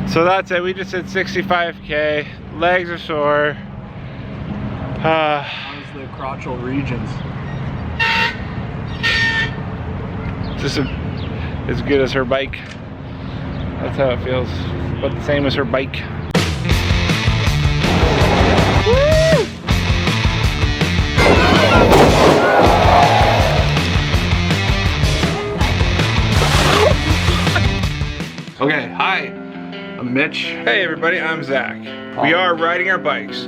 So that's it. We just did 65K. Legs are sore. How's the crotchal regions? Just as good as her bike. That's how it feels. But the same as her bike. Woo! Okay, hi, I'm Mitch. Hey everybody, I'm Zach. We are riding our bikes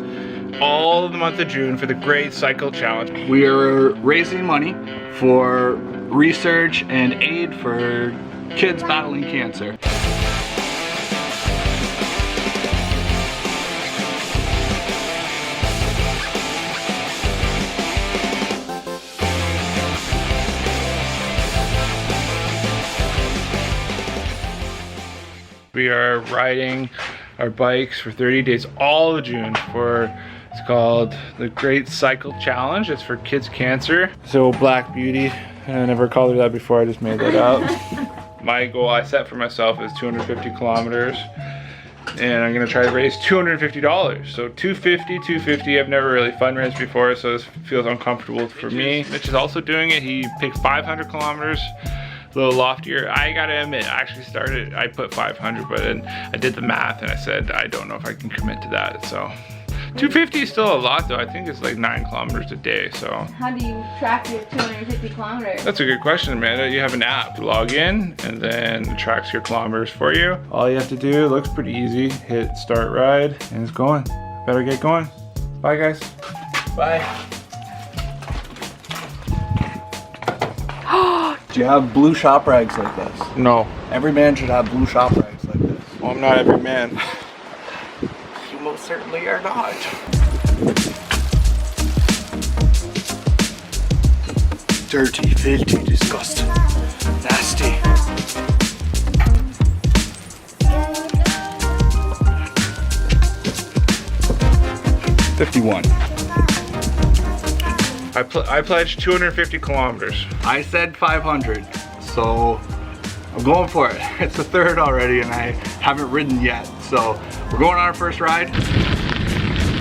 all of the month of June for the Great Cycle Challenge. We are raising money for research and aid for kids battling cancer. We are riding our bikes for 30 days all of June for, it's called the Great Cycle Challenge. It's for kids cancer. So Black Beauty, I never called her that before, I just made that up. My goal I set for myself is 250 kilometers and I'm gonna try to raise $250. So 250, I've never really fundraised before, so this feels uncomfortable for me. Mitch is also doing it. He picked 500 kilometers. A little loftier. I gotta admit, I put 500, but then I did the math and I said, I don't know if I can commit to that. So 250 is still a lot though. I think it's like 9 kilometers a day, so. How do you track your 250 kilometers? That's a good question, Amanda. You have an app, log in, and then it tracks your kilometers for you. All you have to do, it looks pretty easy, hit start ride, and it's going. Better get going. Bye guys. Bye. Do you have blue shop rags like this? No. Every man should have blue shop rags like this. Well, I'm not every man. You most certainly are not. Dirty, filthy, disgusting, nasty. $51. I pledged 250 kilometers. I said 500, so I'm going for it. It's the third already and I haven't ridden yet. So we're going on our first ride.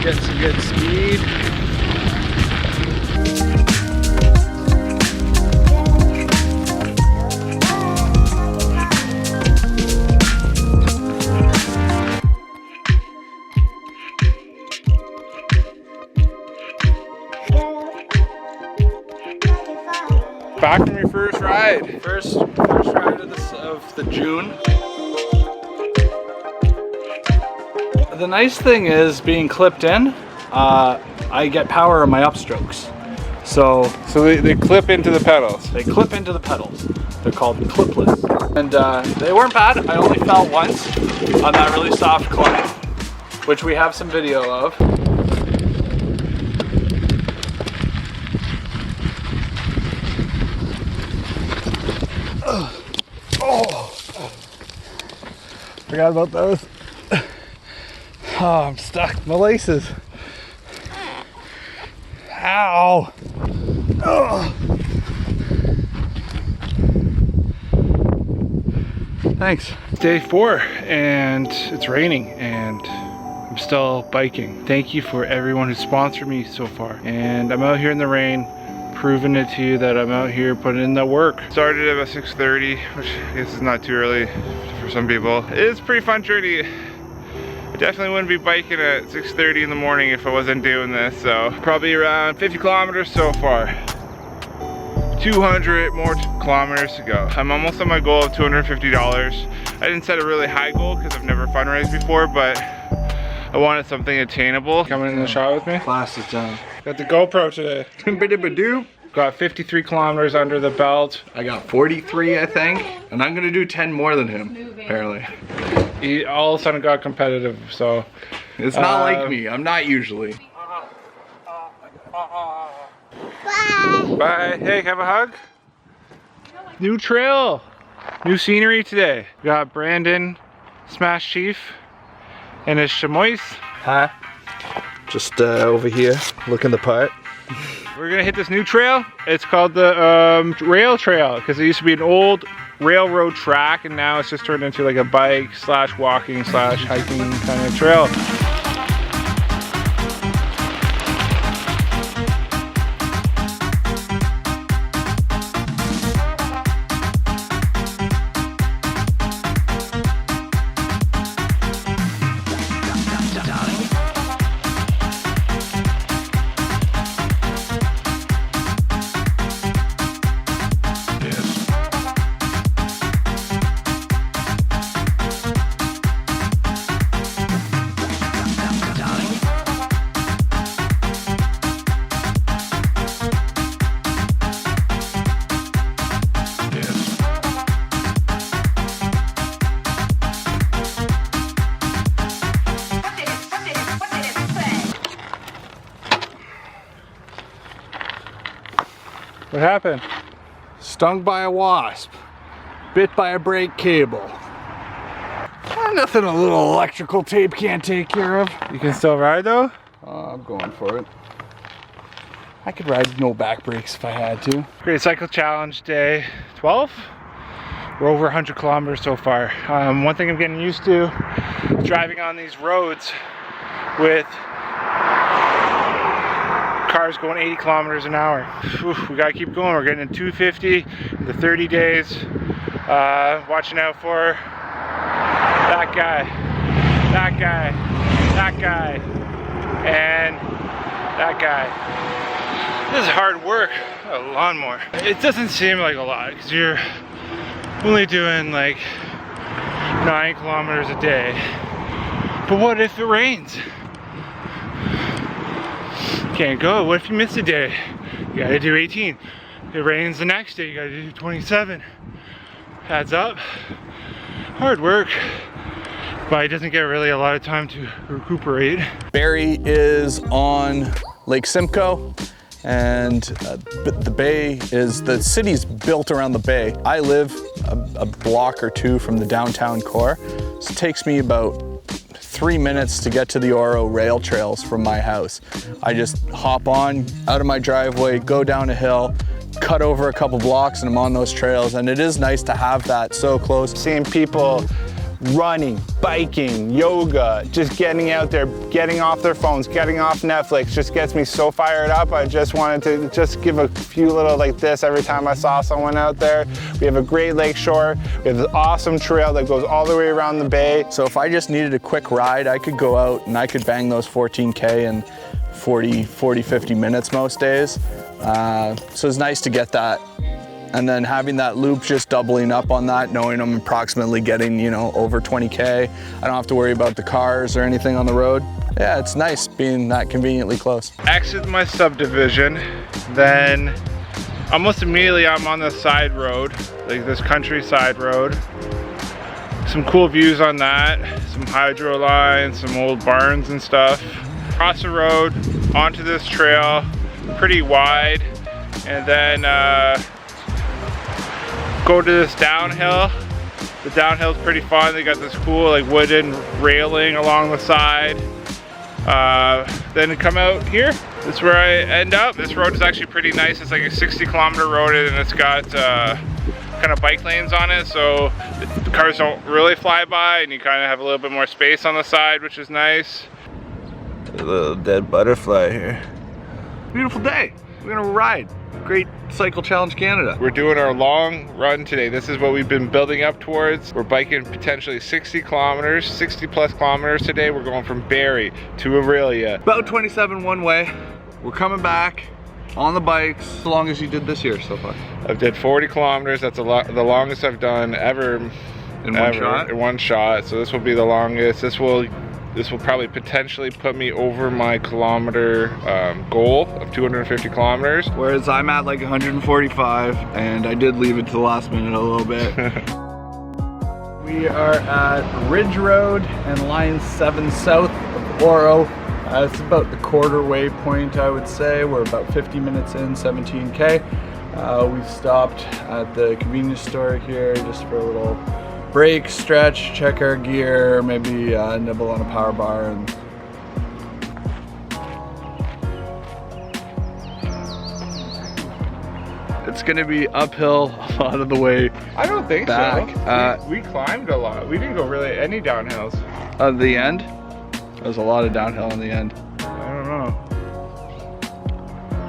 Get some good speed. Back from your first ride. First ride of the June. The nice thing is being clipped in, I get power on my upstrokes. So they clip into the pedals. They clip into the pedals. They're called clipless. And they weren't bad. I only fell once on that really soft climb, which we have some video of. Forgot about those. Oh, I'm stuck. My laces. Ow. Oh. Thanks. Day 4 and it's raining and I'm still biking. Thank you for everyone who sponsored me so far. And I'm out here in the rain, proving it to you that I'm out here putting in the work. Started at about 6:30, which I guess is not too early for some people. It is a pretty fun journey. I definitely wouldn't be biking at 6:30 in the morning if I wasn't doing this. So probably around 50 kilometers so far. 200 more kilometers to go. I'm almost at my goal of $250. I didn't set a really high goal because I've never fundraised before, but I wanted something attainable. Coming in the shot with me? Class is done. Got the GoPro today. Got 53 kilometers under the belt. I got 43, I think, and I'm gonna do 10 more than him, apparently. He all of a sudden got competitive, so. It's not like me, I'm not usually. Bye. Bye. Hey, have a hug. New trail. New scenery today. We got Brandon, Smash Chief, and his chamois. Hi. Just over here, looking the part. We're gonna hit this new trail. It's called the rail trail because it used to be an old railroad track, and now it's just turned into like a bike slash walking slash hiking kind of trail. What happened? Stung by a wasp. Bit by a brake cable. Nothing a little electrical tape can't take care of. You can still ride though? I'm going for it. I could ride no back brakes if I had to. Great Cycle Challenge day 12. We're over 100 kilometers so far. One thing I'm getting used to is driving on these roads with cars going 80 kilometers an hour. We gotta keep going. We're getting to 250 the 30 days. Watching out for that guy, that guy, that guy, and that guy. This is hard work. A lawnmower. It doesn't seem like a lot because you're only doing like 9 kilometers a day. But what if it rains? Can't go. What if you miss a day? You gotta do 18. It rains the next day, you gotta do 27. Adds up. Hard work, but it doesn't get really a lot of time to recuperate. Barrie is on Lake Simcoe, and the bay is, the city's built around the bay. I live a block or two from the downtown core, so it takes me about 3 minutes to get to the Oro rail trails from my house. I just hop on out of my driveway, go down a hill, cut over a couple blocks, and I'm on those trails. And it is nice to have that so close. Seeing people running, biking, yoga, just getting out there, getting off their phones, getting off Netflix, just gets me so fired up. I just wanted to just give a few little like this every time I saw someone out there. We have a great lake shore. We have an awesome trail that goes all the way around the bay. So if I just needed a quick ride, I could go out and I could bang those 14K in 40, 50 minutes most days. So it's nice to get that. And then having that loop just doubling up on that, knowing I'm approximately getting, you know, over 20K. I don't have to worry about the cars or anything on the road. Yeah, it's nice being that conveniently close. Exit my subdivision, then almost immediately I'm on the side road, like this countryside road. Some cool views on that, some hydro lines, some old barns and stuff. Across the road, onto this trail, pretty wide, and then go to this downhill. The downhill's pretty fun. They got this cool like wooden railing along the side. Then come out here. This is where I end up. This road is actually pretty nice. It's like a 60-kilometer road, and it's got kind of bike lanes on it, so the cars don't really fly by, and you kind of have a little bit more space on the side, which is nice. A little dead butterfly here. Beautiful day. We're gonna ride. Great Cycle Challenge Canada. We're doing our long run today. This is what we've been building up towards. We're biking potentially 60 kilometers, 60 plus kilometers today. We're going from Barrie to Aurelia. About 27 one way. We're coming back on the bikes as long as you did this year so far. I've did 40 kilometers. That's the longest I've done ever. In one shot? In one shot. So this will be the longest. This will probably potentially put me over my kilometer goal of 250 kilometers. Whereas I'm at like 145, and I did leave it to the last minute a little bit. We are at Ridge Road and Line 7 south of Oro. It's about the quarter way point, I would say. We're about 50 minutes in, 17K. We stopped at the convenience store here just for a little break, stretch, check our gear, maybe nibble on a power bar. And It's gonna be uphill a lot of the way. I don't think back. so. We climbed a lot. We didn't go really any downhills. At the end, there's a lot of downhill in the end. I don't know.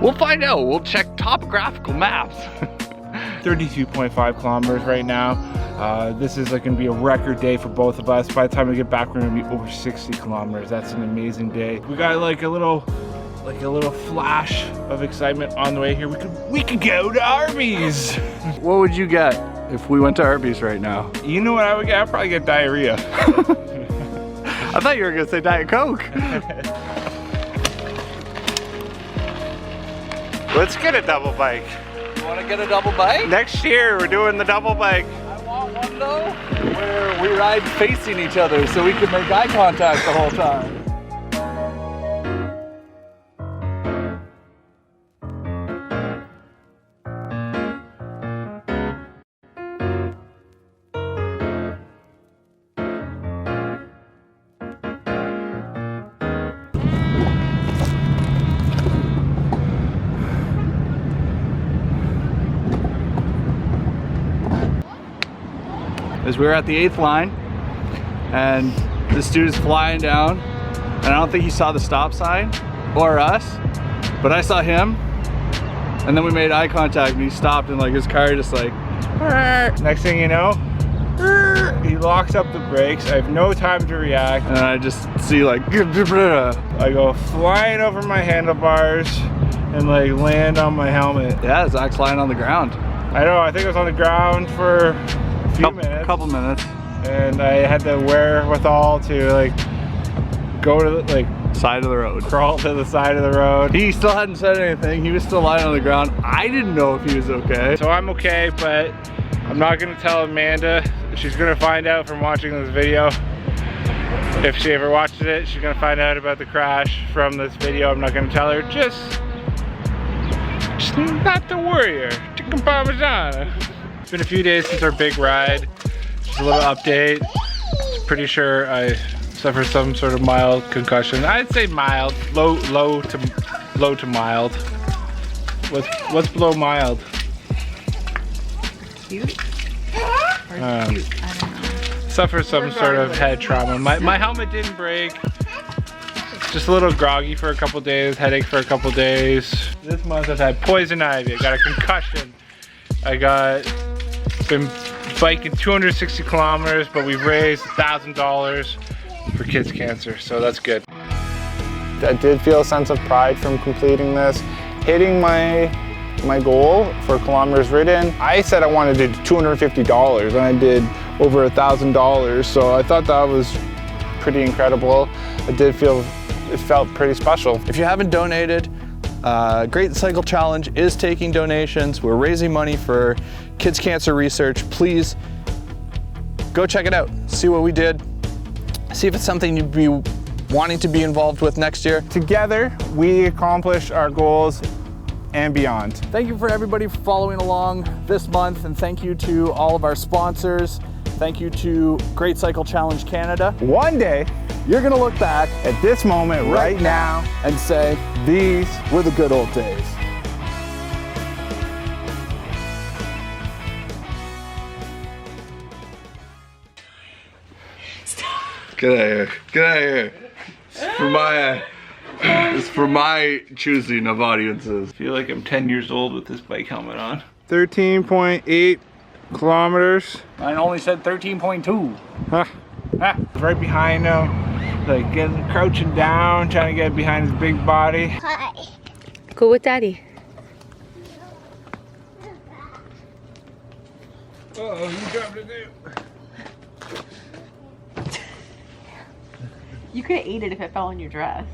We'll find out. We'll check topographical maps. 32.5 kilometers right now. This is like gonna be a record day for both of us. By the time we get back, we're gonna be over 60 kilometers. That's an amazing day. We got like a little flash of excitement on the way here. We could go to Arby's. What would you get if we went to Arby's right now? You know what I would get? I'd probably get diarrhea. I thought you were gonna say Diet Coke. Let's get a double bike. You wanna get a double bike? Next year, we're doing the double bike. I want one though, where we ride facing each other so we can make eye contact the whole time. Is we were at the 8th line and this dude is flying down and I don't think he saw the stop sign or us, but I saw him and then we made eye contact and he stopped and like his car just like next thing you know, he locks up the brakes. I have no time to react and I just see like I go flying over my handlebars and like land on my helmet. yeah, Zach's lying on the ground. I know, I think I was on the ground for Couple minutes. And I had the wherewithal to like go to the Side of the road. crawl to the side of the road. He still hadn't said anything. He was still lying on the ground. I didn't know if he was okay. So I'm okay, but I'm not gonna tell Amanda. She's gonna find out from watching this video. If she ever watches it, she's gonna find out about the crash from this video. I'm not gonna tell her, just not to worry her. Chicken parmesan. It's been a few days since our big ride. Just a little update. Pretty sure I suffered some sort of mild concussion. I'd say mild, low to mild. What's below mild? Cute? Or cute? I don't know. Suffered some sort of head trauma. My helmet didn't break. Just a little groggy for a couple days, headache for a couple days. This month I've had poison ivy, I got a concussion. Been biking 260 kilometers, but we've raised $1,000 for kids' cancer, so that's good. I did feel a sense of pride from completing this. Hitting my goal for kilometers ridden, I said I wanted to do $250 and I did over $1,000, so I thought that was pretty incredible. It felt pretty special. If you haven't donated, Great Cycle Challenge is taking donations. We're raising money for kids' cancer research. Please go check it out. See what we did. See if it's something you'd be wanting to be involved with next year. Together, we accomplished our goals and beyond. Thank you for everybody for following along this month, and thank you to all of our sponsors. Thank you to Great Cycle Challenge Canada. One day, You're gonna look back at this moment right now, and say, these were the good old days. Get out of here. Get out of here. It's for my choosing of audiences. I feel like I'm 10 years old with this bike helmet on. 13.8 kilometers. Mine only said 13.2. Right behind him, like crouching down, trying to get behind his big body. Hi. Go with Daddy. Oh, you dropped it there. You could have ate it if it fell on your dress.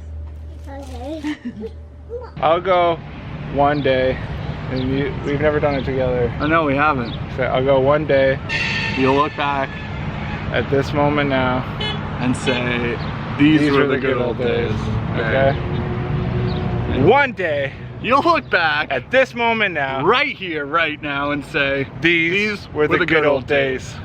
Okay. I'll go one day, and we've never done it together. I know we haven't. So I'll go one day You'll look back at this moment now and say, these were the good old days. Okay? One day You'll look back at this moment now, right here, right now, and say, these were the good old days.